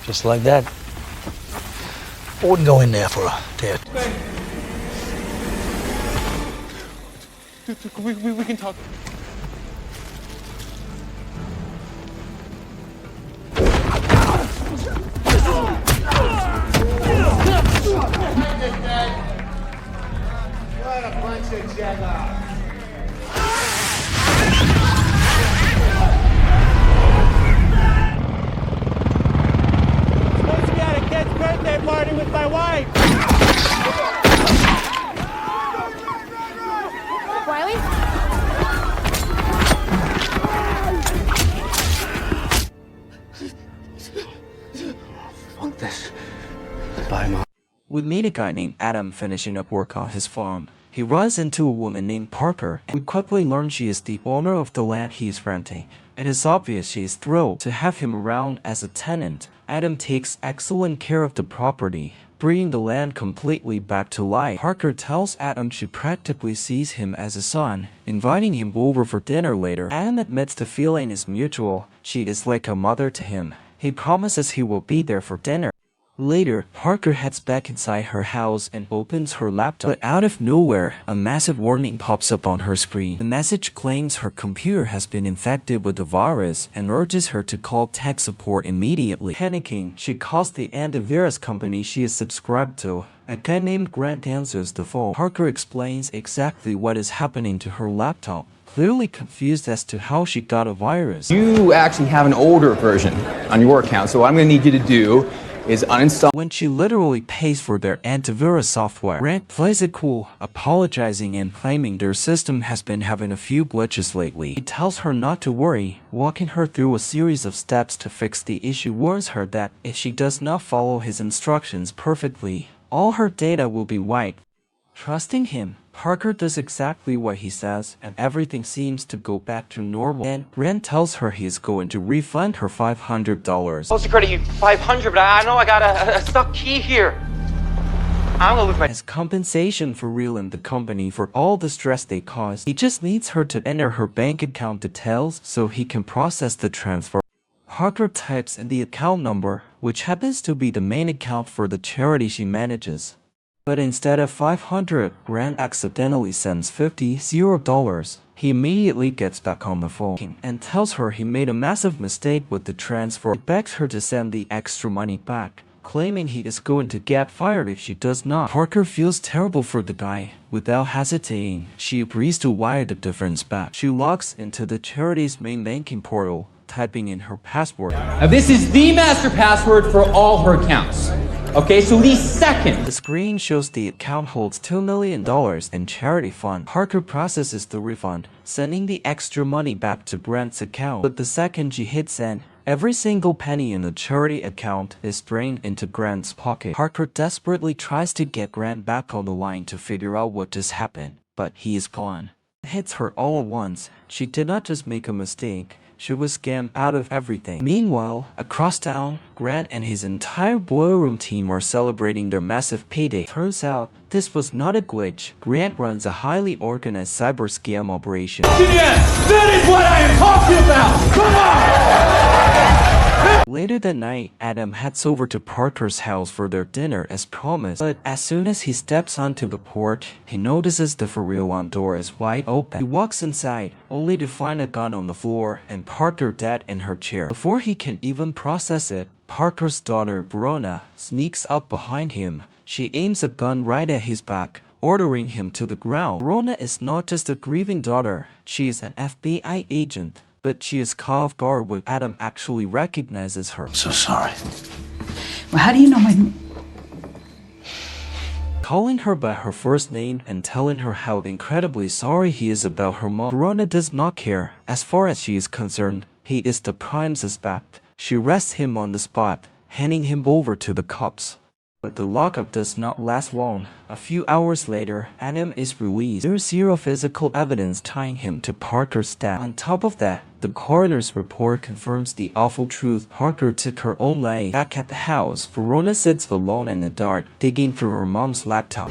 Just like that. I wouldn't go in there for a date. We can talk. What a bunch of jello. Supposed to be at a kid's birthday party with my wife. Wiley? Fuck this. Bye, Mom. We meet a guy named Adam finishing up work on his farm. He runs into a woman named Parker, and we quickly learn she is the owner of the land he is renting. It is obvious she is thrilled to have him around as a tenant. Adam takes excellent care of the property, bringing the land completely back to life. Parker tells Adam she practically sees him as a son, inviting him over for dinner later. Adam admits the feeling is mutual. She is like a mother to him. He promises he will be there for dinner. Later, Parker heads back inside her house and opens her laptop. But out of nowhere, a massive warning pops up on her screen. The message claims her computer has been infected with the virus and urges her to call tech support immediately. Panicking, she calls the antivirus company she is subscribed to. A guy named Grant answers the phone. Parker explains exactly what is happening to her laptop, clearly confused as to how she got a virus. You actually have an older version on your account, so what I'm going to need you to do is uninstall. When she literally pays for their antivirus software, Grant plays it cool, apologizing and claiming their system has been having a few glitches lately. He tells her not to worry, walking her through a series of steps to fix the issue, warns her that if she does not follow his instructions perfectly, all her data will be wiped. Trusting him, Parker does exactly what he says, and everything seems to go back to normal. And Grant tells her he is going to refund her $500. Supposed to credit you 500, but I know I got a stuck key here. I'm gonna lose my. As compensation for reeling the company for all the stress they caused, he just needs her to enter her bank account details so he can process the transfer. Parker types in the account number, which happens to be the main account for the charity she manages. But instead of 500, Grant accidentally sends $50. He immediately gets back on the phone and tells her he made a massive mistake with the transfer. He begs her to send the extra money back, claiming he is going to get fired if she does not. Parker feels terrible for the guy. Without hesitating, she agrees to wire the difference back. She logs into the charity's main banking portal, typing in her password. Now this is the master password for all her accounts. Okay, so the second The screen shows the account holds $2 million in charity fund. Parker processes the refund, sending the extra money back to Grant's account. But the second she hits send, every single penny in the charity account is drained into Grant's pocket. Parker desperately tries to get Grant back on the line to figure out what just happened, but he is gone. It hits her all at once. She did not just make a mistake. She was scammed out of everything. Meanwhile, across town, Grant and his entire boiler room team are celebrating their massive payday. Turns out, this was not a glitch. Grant runs a highly organized cyber scam operation. Yes, that is what I am talking about! Come on! Later that night, Adam heads over to Parker's house for their dinner as promised, but as soon as he steps onto the porch, he notices the for-real-on door is wide open. He walks inside, only to find a gun on the floor and Parker dead in her chair. Before he can even process it, Parker's daughter, Verona, sneaks up behind him. She aims a gun right at his back, ordering him to the ground. Verona is not just a grieving daughter, she is an FBI agent. But she is caught off guard when Adam actually recognizes her. I'm so sorry. Well, how do you know my... Calling her by her first name and telling her how incredibly sorry he is about her mom, Verona does not care. As far as she is concerned, he is the prime suspect. She arrests him on the spot, handing him over to the cops. But the lockup does not last long. A few hours later, Adam is released. There is zero physical evidence tying him to Parker's death. On top of that, the coroner's report confirms the awful truth. Parker took her own life. Back at the house, Verona sits alone in the dark, digging through her mom's laptop.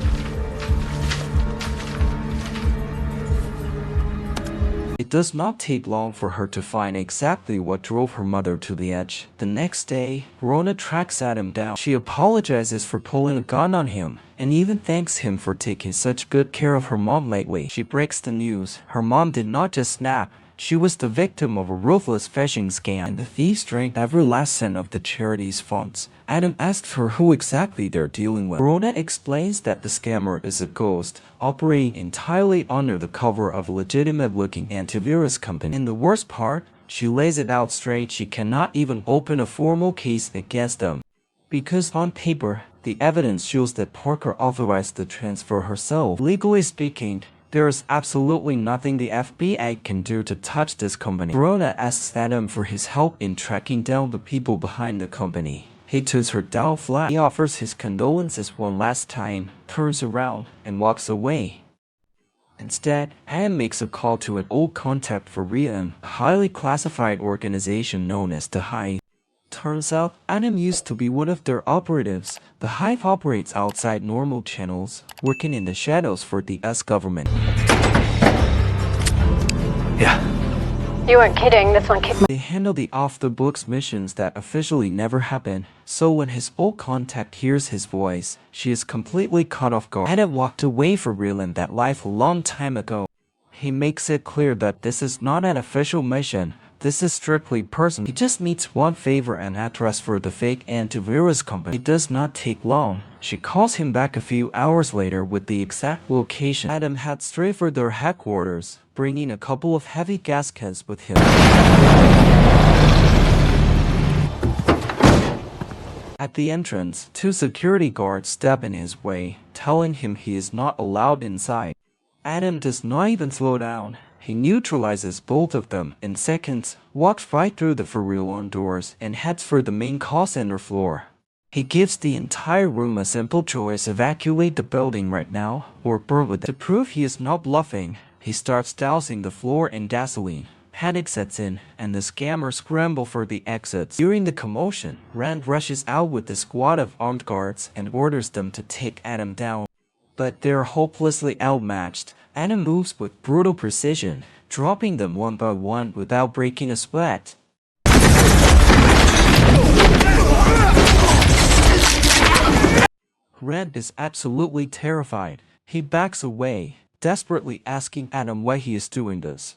It It does not take long for her to find exactly what drove her mother to the edge. The next day, Rona tracks Adam down. She apologizes for pulling a gun on him and even thanks him for taking such good care of her mom lately. She breaks the news. Her mom did not just snap. She was the victim of a ruthless phishing scam, and the thieves drank every last cent of the charity's funds. Adam asks her who exactly they're dealing with. Rona explains that the scammer is a ghost, operating entirely under the cover of a legitimate-looking antivirus company. And the worst part, she lays it out straight, she cannot even open a formal case against them. Because on paper, the evidence shows that Parker authorized the transfer herself. Legally speaking, there is absolutely nothing the FBI can do to touch this company. Rona asks Adam for his help in tracking down the people behind the company. He turns her down flat. He offers his condolences one last time, turns around, and walks away. Instead, Adam makes a call to an old contact for Rian, a highly classified organization known as the Hive. Turns out, Adam used to be one of their operatives. The Hive operates outside normal channels, working in the shadows for the US government. Yeah. You weren't kidding, this one kicked They handle the off-the-books missions that officially never happen, so when his old contact hears his voice, she is completely caught off guard. Adam walked away from Rylan that life a long time ago. He makes it clear that this is not an official mission. This is strictly personal. He just needs one favor and address for the fake antivirus company. It does not take long. She calls him back a few hours later with the exact location. Adam heads straight for their headquarters, bringing a couple of heavy gas cans with him. At the entrance, two security guards step in his way, telling him he is not allowed inside. Adam does not even slow down. He neutralizes both of them in seconds, walks right through the for-real doors, and heads for the main call center floor. He gives the entire room a simple choice: evacuate the building right now, or burn with it. To prove he is not bluffing, he starts dousing the floor in gasoline. Panic sets in, and the scammers scramble for the exits. During the commotion, Rand rushes out with a squad of armed guards and orders them to take Adam down. But they're hopelessly outmatched. Adam moves with brutal precision, dropping them one by one without breaking a sweat. Rand is absolutely terrified. He backs away, desperately asking Adam why he is doing this.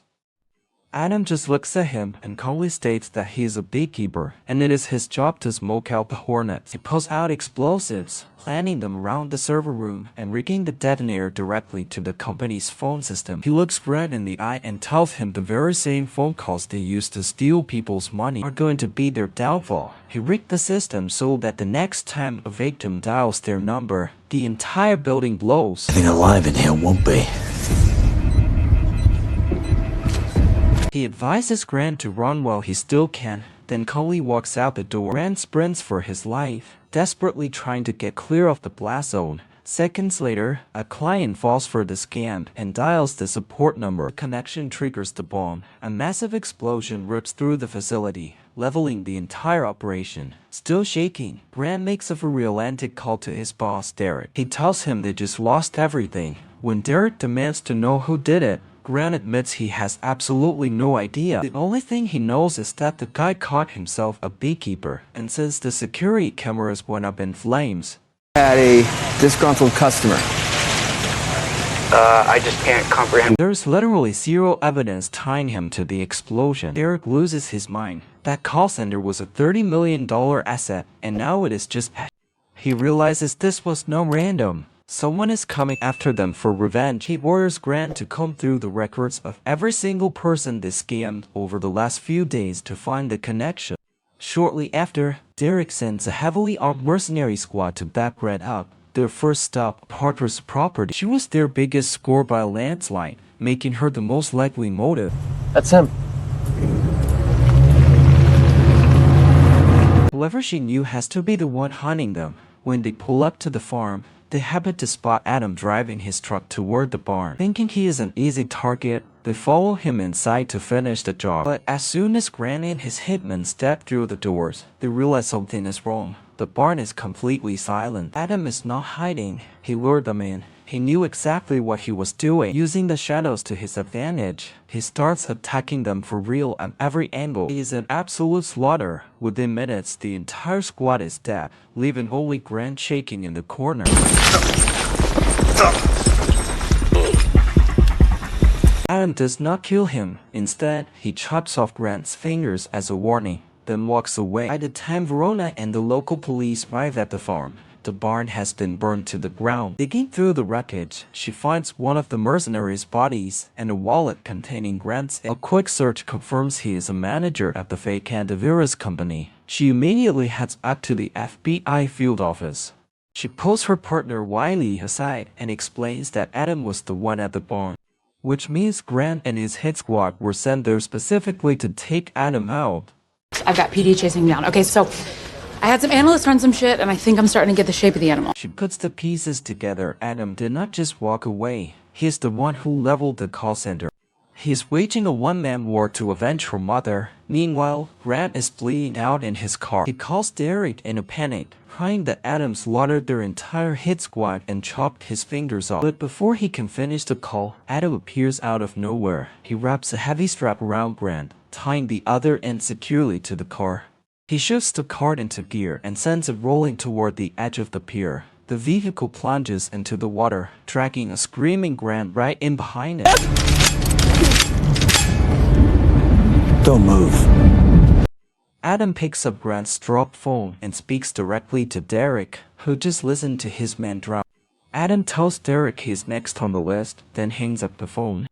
Adam just looks at him and calmly states that he is a beekeeper and it is his job to smoke out the hornets. He pulls out explosives, planting them around the server room and rigging the detonator directly to the company's phone system. He looks Rand in the eye and tells him the very same phone calls they used to steal people's money are going to be their downfall. He rigged the system so that the next time a victim dials their number, the entire building blows. Nothing alive in here won't be. He advises Grant to run while he still can, then calmly walks out the door. Grant sprints for his life, desperately trying to get clear of the blast zone. Seconds later, a client falls for the scam and dials the support number. The connection triggers the bomb. A massive explosion rips through the facility, leveling the entire operation. Still shaking, Grant makes a romantic call to his boss, Derek. He tells him they just lost everything. When Derek demands to know who did it, Grant admits he has absolutely no idea. The only thing he knows is that the guy caught himself a beekeeper, and since the security cameras went up in flames, Had a disgruntled customer. I just can't comprehend. there's literally zero evidence tying him to the explosion. Derek loses his mind. That call center was a $30 million asset, and now it is just... He realizes this was no random. Someone is coming after them for revenge. He orders Grant to comb through the records of every single person they scammed over the last few days to find the connection. Shortly after, Derek sends a heavily armed mercenary squad to back Grant up. Their first stop, Parker's property. She was their biggest score by a landslide, making her the most likely motive. That's him. Whoever she knew has to be the one hunting them. When they pull up to the farm, they happen to spot Adam driving his truck toward the barn. Thinking he is an easy target, they follow him inside to finish the job. But as soon as Grant and his hitmen step through the doors, they realize something is wrong. The barn is completely silent. Adam is not hiding. He lured them in. He knew exactly what he was doing, using the shadows to his advantage. He starts attacking them for real at every angle. He is an absolute slaughter. Within minutes, the entire squad is dead, leaving only Grant shaking in the corner. Adam does not kill him. Instead, he chops off Grant's fingers as a warning, then walks away. By the time Verona and the local police arrive at the farm, the barn has been burned to the ground. Digging through the wreckage, she finds one of the mercenaries' bodies and a wallet containing Grant's. A quick search confirms he is a manager at the fake antivirus company. She immediately heads up to the FBI field office. She pulls her partner Wiley aside and explains that Adam was the one at the barn, which means Grant and his hit squad were sent there specifically to take Adam out. I've got PD chasing me down. Okay, so I had some analysts run some shit, and I think I'm starting to get the shape of the animal. She puts the pieces together. Adam did not just walk away. He is the one who leveled the call center. He is waging a one-man war to avenge her mother. Meanwhile, Grant is bleeding out in his car. He calls Derek in a panic, crying that Adam slaughtered their entire hit squad and chopped his fingers off. But before he can finish the call, Adam appears out of nowhere. He wraps a heavy strap around Grant, tying the other end securely to the car. He shifts the car into gear and sends it rolling toward the edge of the pier. The vehicle plunges into the water, dragging a screaming Grant right in behind it. Don't move. Adam picks up Grant's dropped phone and speaks directly to Derek, who just listened to his man drown. Adam tells Derek he's next on the list, then hangs up the phone.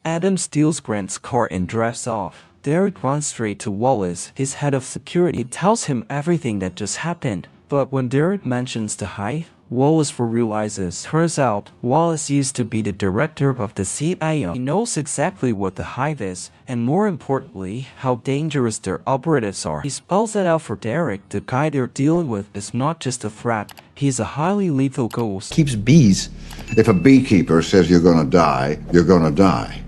Adam steals Grant's car and drives off. Derek runs straight to Wallace, his head of security. He tells him everything that just happened. But when Derek mentions the hive, Wallace realizes. Turns out, Wallace used to be the director of the CIA. He knows exactly what the hive is, and more importantly, how dangerous their operatives are. He spells it out for Derek. The guy they're dealing with is not just a threat, he's a highly lethal ghost. Keeps bees. If a beekeeper says you're gonna die, you're gonna die.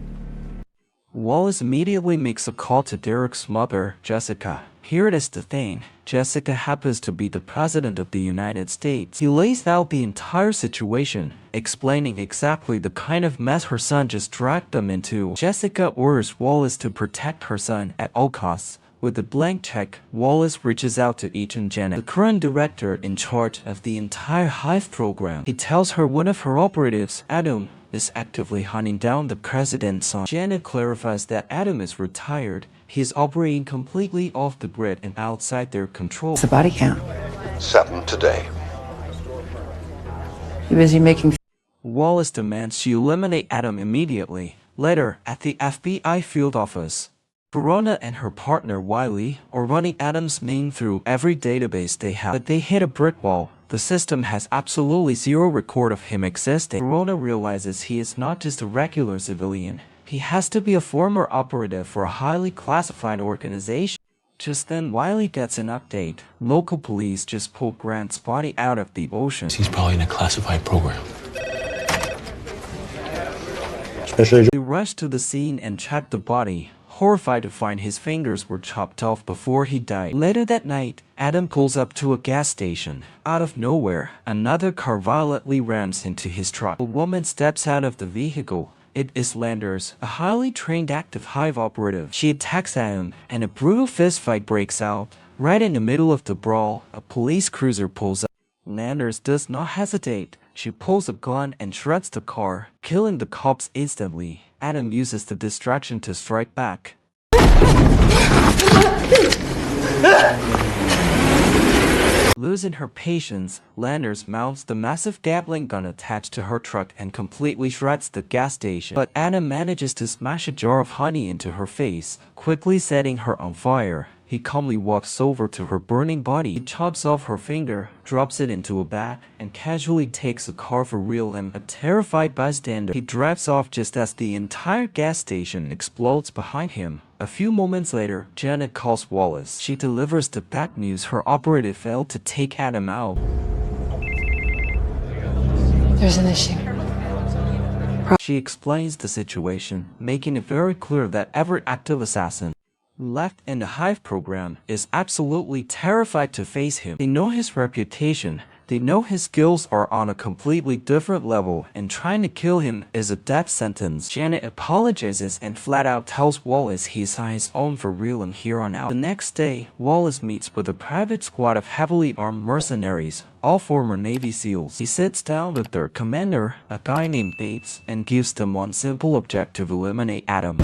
Wallace immediately makes a call to Derek's mother, Jessica. Here is the thing. Jessica happens to be the President of the United States. He lays out the entire situation, explaining exactly the kind of mess her son just dragged them into. Jessica orders Wallace to protect her son at all costs. With a blank check, Wallace reaches out to Agent Janet, the current director in charge of the entire hive program. He tells her one of her operatives, Adam, is actively hunting down the president's son. Janet clarifies that Adam is retired. He is operating completely off the grid and outside their control. What's the body count? 7 today. You busy making... Wallace demands she eliminate Adam immediately. Later, at the FBI field office, Verona and her partner Wiley are running Adam's name through every database they have, but they hit a brick wall. The system has absolutely zero record of him existing. Verona realizes he is not just a regular civilian. He has to be a former operative for a highly classified organization. Just then, Wiley gets an update. Local police just pulled Grant's body out of the ocean. He's probably in a classified program. They rush to the scene and check the body, horrified to find his fingers were chopped off before he died. Later that night, Adam pulls up to a gas station. Out of nowhere, another car violently rams into his truck. A woman steps out of the vehicle. It is Landers, a highly trained active hive operative. She attacks Adam, and a brutal fistfight breaks out. Right in the middle of the brawl, a police cruiser pulls up. Landers does not hesitate. She pulls a gun and shreds the car, killing the cops instantly. Adam uses the distraction to strike back. Losing her patience, Landers mounts the massive Gatling gun attached to her truck and completely shreds the gas station. But Adam manages to smash a jar of honey into her face, quickly setting her on fire. He calmly walks over to her burning body, he chops off her finger, drops it into a bag, and casually takes the car for real and a terrified bystander. He drives off just as the entire gas station explodes behind him. A few moments later, Janet calls Wallace. She delivers the bad news her operative failed to take Adam out. There's an issue. She explains the situation, making it very clear that every active assassin left in the hive program is absolutely terrified to face him. They know his reputation. They They know his skills are on a completely different level and trying to kill him is a death sentence. Janet apologizes and flat out tells Wallace he's on his own for real and here on out. The next day, Wallace meets with a private squad of heavily armed mercenaries, all former Navy SEALs. He sits down with their commander, a guy named Bates, and gives them one simple objective: eliminate Adam.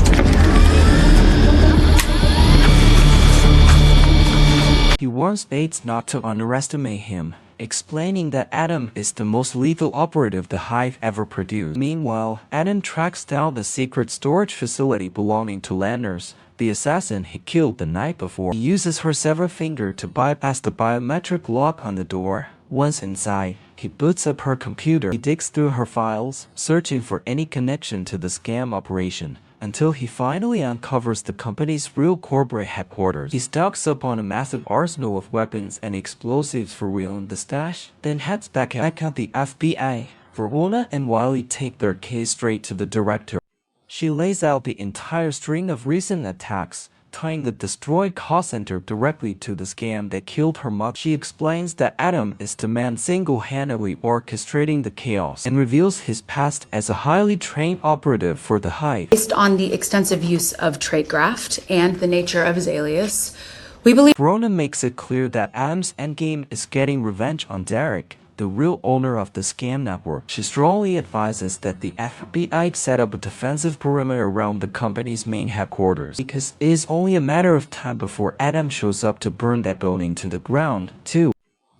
He warns Bates not to underestimate him, explaining that Adam is the most lethal operative the Hive ever produced. Meanwhile, Adam tracks down the secret storage facility belonging to Landers, the assassin he killed the night before. He uses her severed finger to bypass the biometric lock on the door. Once inside, he boots up her computer. He digs through her files, searching for any connection to the scam operation, until he finally uncovers the company's real corporate headquarters. He stocks up on a massive arsenal of weapons and explosives for real in the stash, then heads back at the FBI. Verona and Wiley take their case straight to the director. She lays out the entire string of recent attacks, tying the destroyed call center directly to the scam that killed her mother. She explains that Adam is the man single-handedly orchestrating the chaos and reveals his past as a highly trained operative for the Hive. Based on the extensive use of tradecraft and the nature of his alias, we believe Verona makes it clear that Adam's endgame is getting revenge on Derek, the real owner of the scam network. She strongly advises that the FBI set up a defensive perimeter around the company's main headquarters, because it is only a matter of time before Adam shows up to burn that building to the ground, too.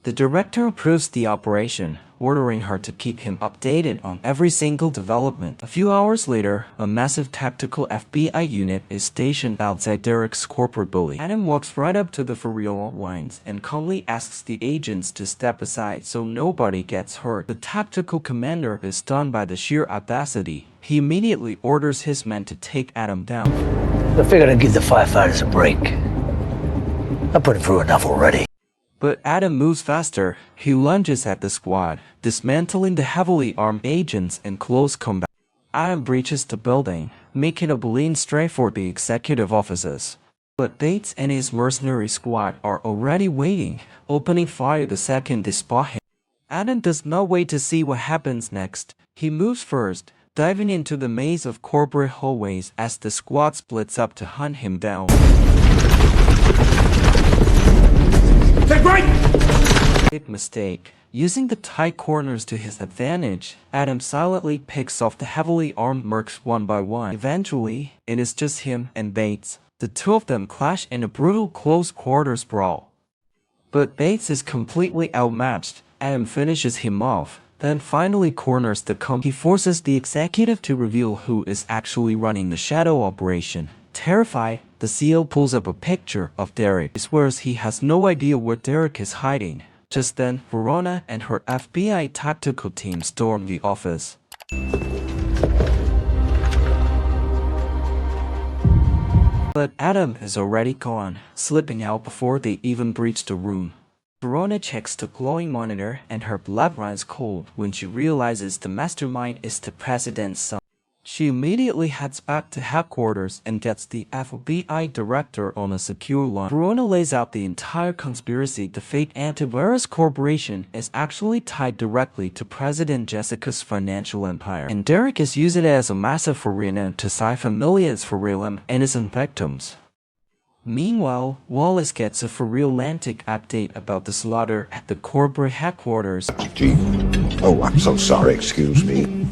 The director approves the operation, ordering her to keep him updated on every single development. A few hours later, a massive tactical FBI unit is stationed outside Derek's corporate building. Adam walks right up to the for real lines and calmly asks the agents to step aside so nobody gets hurt. The tactical commander is stunned by the sheer audacity. He immediately orders his men to take Adam down. I figured I'd give the firefighters a break. I put it through enough already. But Adam moves faster. He lunges at the squad, dismantling the heavily armed agents in close combat. Adam breaches the building, making a blatant straight for the executive offices. But Bates and his mercenary squad are already waiting, opening fire the second they spot him. Adam does not wait to see what happens next. He moves first, diving into the maze of corporate hallways as the squad splits up to hunt him down. Big mistake. Using the tight corners to his advantage, Adam silently picks off the heavily armed mercs one by one. Eventually, it is just him and Bates. The two of them clash in a brutal close quarters brawl. But Bates is completely outmatched. Adam finishes him off, then finally corners the company. He forces the executive to reveal who is actually running the shadow operation. Terrified, the CEO pulls up a picture of Derek. He swears he has no idea where Derek is hiding. Just then, Verona and her FBI tactical team storm the office. But Adam is already gone, slipping out before they even breach the room. Verona checks the glowing monitor and her blood runs cold when she realizes the mastermind is the president's son. She immediately heads back to headquarters and gets the FBI director on a secure line. Verona lays out the entire conspiracy. The fake antivirus corporation is actually tied directly to President Jessica's financial empire, and Derek is using it as a massive arena to siphon millions for real and innocent victims. Meanwhile, Wallace gets a for real-lantic update about the slaughter at the corporate headquarters. Gee. Oh, I'm so sorry. Excuse me.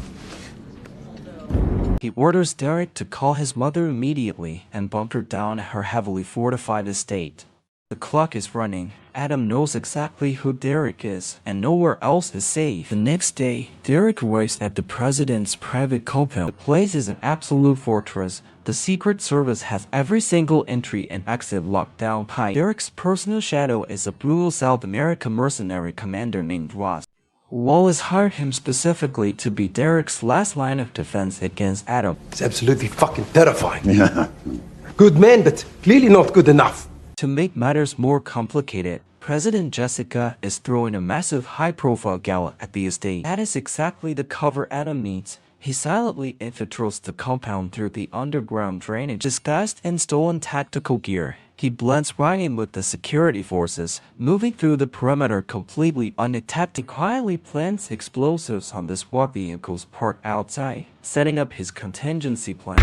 He orders Derek to call his mother immediately and bunker down at her heavily fortified estate. The clock is running. Adam knows exactly who Derek is, and nowhere else is safe. The next day, Derek arrives at the president's private compound. The place is an absolute fortress. The Secret Service has every single entry and exit locked down tight. Derek's personal shadow is a brutal South American mercenary commander named Ross. Wallace hired him specifically to be Derek's last line of defense against Adam. It's absolutely fucking terrifying. Yeah. Good man, but clearly not good enough. To make matters more complicated, President Jessica is throwing a massive high-profile gala at the estate. That is exactly the cover Adam needs. He silently infiltrates the compound through the underground drainage. Disguised in stolen tactical gear, he blends right in with the security forces, moving through the perimeter completely undetected. He quietly plants explosives on the SWAT vehicles parked outside, setting up his contingency plan.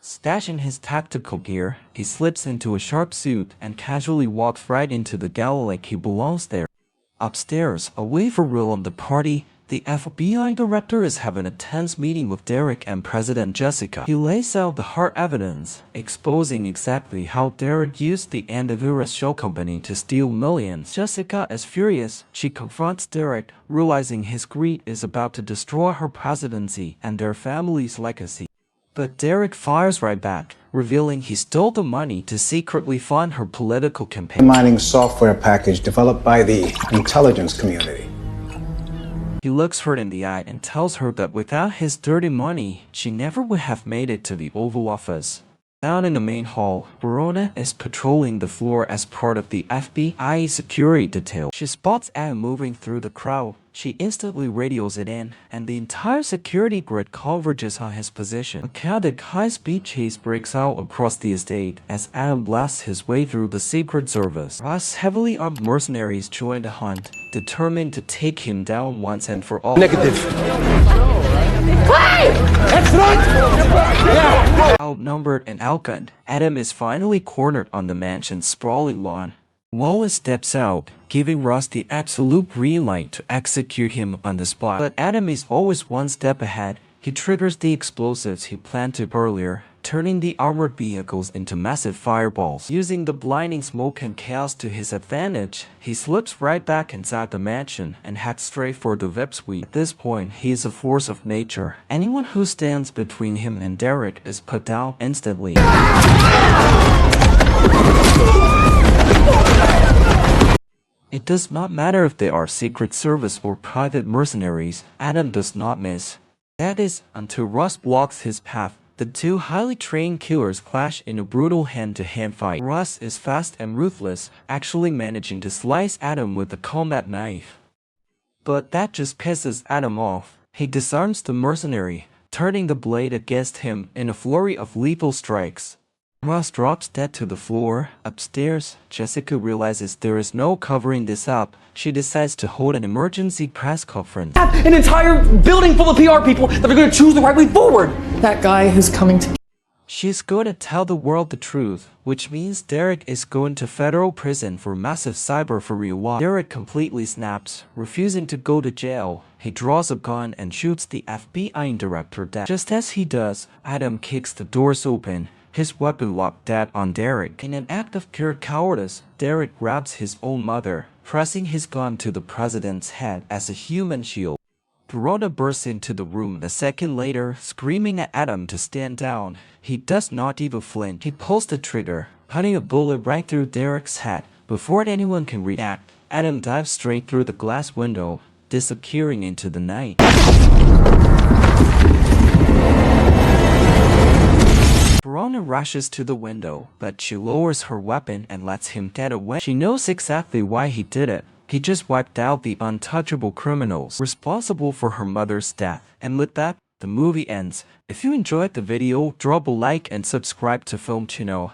Stashing his tactical gear, he slips into a sharp suit and casually walks right into the gala like he belongs there. Upstairs, away from real on the party, the FBI director is having a tense meeting with Derek and President Jessica. He lays out the hard evidence, exposing exactly how Derek used the Antivirus show company to steal millions. Jessica is furious. She confronts Derek, realizing his greed is about to destroy her presidency and their family's legacy. But Derek fires right back, revealing he stole the money to secretly fund her political campaign. Mining software package developed by the intelligence community. He looks her in the eye and tells her that without his dirty money, she never would have made it to the Oval Office. Down in the main hall, Verona is patrolling the floor as part of the FBI security detail. She spots Adam moving through the crowd. She instantly radios it in, and the entire security grid converges on his position. A chaotic high-speed chase breaks out across the estate as Adam blasts his way through the Secret Service. Ross' heavily armed mercenaries join the hunt, determined to take him down once and for all. Negative. Outnumbered and outgunned, Adam is finally cornered on the mansion's sprawling lawn. Wallace steps out, giving Ross the absolute green light to execute him on the spot. But Adam is always one step ahead. He triggers the explosives he planted earlier, turning the armored vehicles into massive fireballs. Using the blinding smoke and chaos to his advantage, he slips right back inside the mansion and heads straight for the VIP suite. At this point, he is a force of nature. Anyone who stands between him and Derek is put down instantly. It does not matter if they are Secret Service or private mercenaries, Adam does not miss. That is, until Ross blocks his path. The two highly trained killers clash in a brutal hand-to-hand fight. Ross is fast and ruthless, actually managing to slice Adam with a combat knife. But that just pisses Adam off. He disarms the mercenary, turning the blade against him in a flurry of lethal strikes. Ross drops dead to the floor. Upstairs, Jessica realizes there is no covering this up. She decides to hold an emergency press conference. An entire building full of PR people that are going to choose the right way forward. That guy who's coming to... She's going to tell the world the truth, which means Derek is going to federal prison for massive cyber for real. Derek completely snaps, refusing to go to jail. He draws a gun and shoots the FBI director dead. Just as he does, Adam kicks the doors open, his weapon locked dead on Derek. In an act of pure cowardice, Derek grabs his own mother, pressing his gun to the president's head as a human shield. Verona bursts into the room a second later, screaming at Adam to stand down. He does not even flinch. He pulls the trigger, putting a bullet right through Derek's head. Before anyone can react, Adam dives straight through the glass window, disappearing into the night. Verona rushes to the window, but she lowers her weapon and lets him get away. She knows exactly why he did it. He just wiped out the untouchable criminals responsible for her mother's death. And with that, the movie ends. If you enjoyed the video, drop a like and subscribe to Film Channel.